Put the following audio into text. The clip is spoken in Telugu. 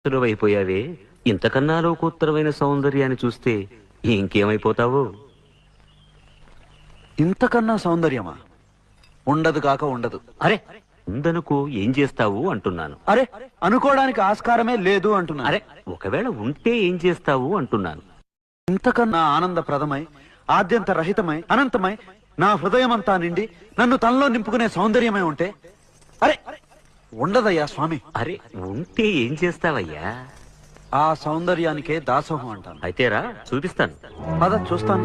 సులువైపోయావే. ఇంతకన్నా లోకోత్తరమైన సౌందర్యాన్ని చూస్తే ఇంకేమైపోతావో. ఇంతకన్నా సౌందర్యమా? ఉండదు కాక ఉండదు. అరే ఉందనుకో ఏం చేస్తావు అంటున్నాను. అరే అనుకోవడానికి ఆస్కారమే లేదు అంటున్నా. అరే ఒకవేళ ఉంటే ఏం చేస్తావు అంటున్నాను. ఇంతకన్నా ఆనందప్రదమై, ఆద్యంత రహితమై, అనంతమై, నా హృదయమంతా నిండి నన్ను తనలో నింపుకునే సౌందర్యమై ఉంటే అరే ఉండదయ్యా స్వామి. అరే ఉంటే ఏం చేస్తావయ్యా? ఆ సౌందర్యానికే దాసోహం అంటాను. అయితే రా చూపిస్తాను. పద చూస్తాను.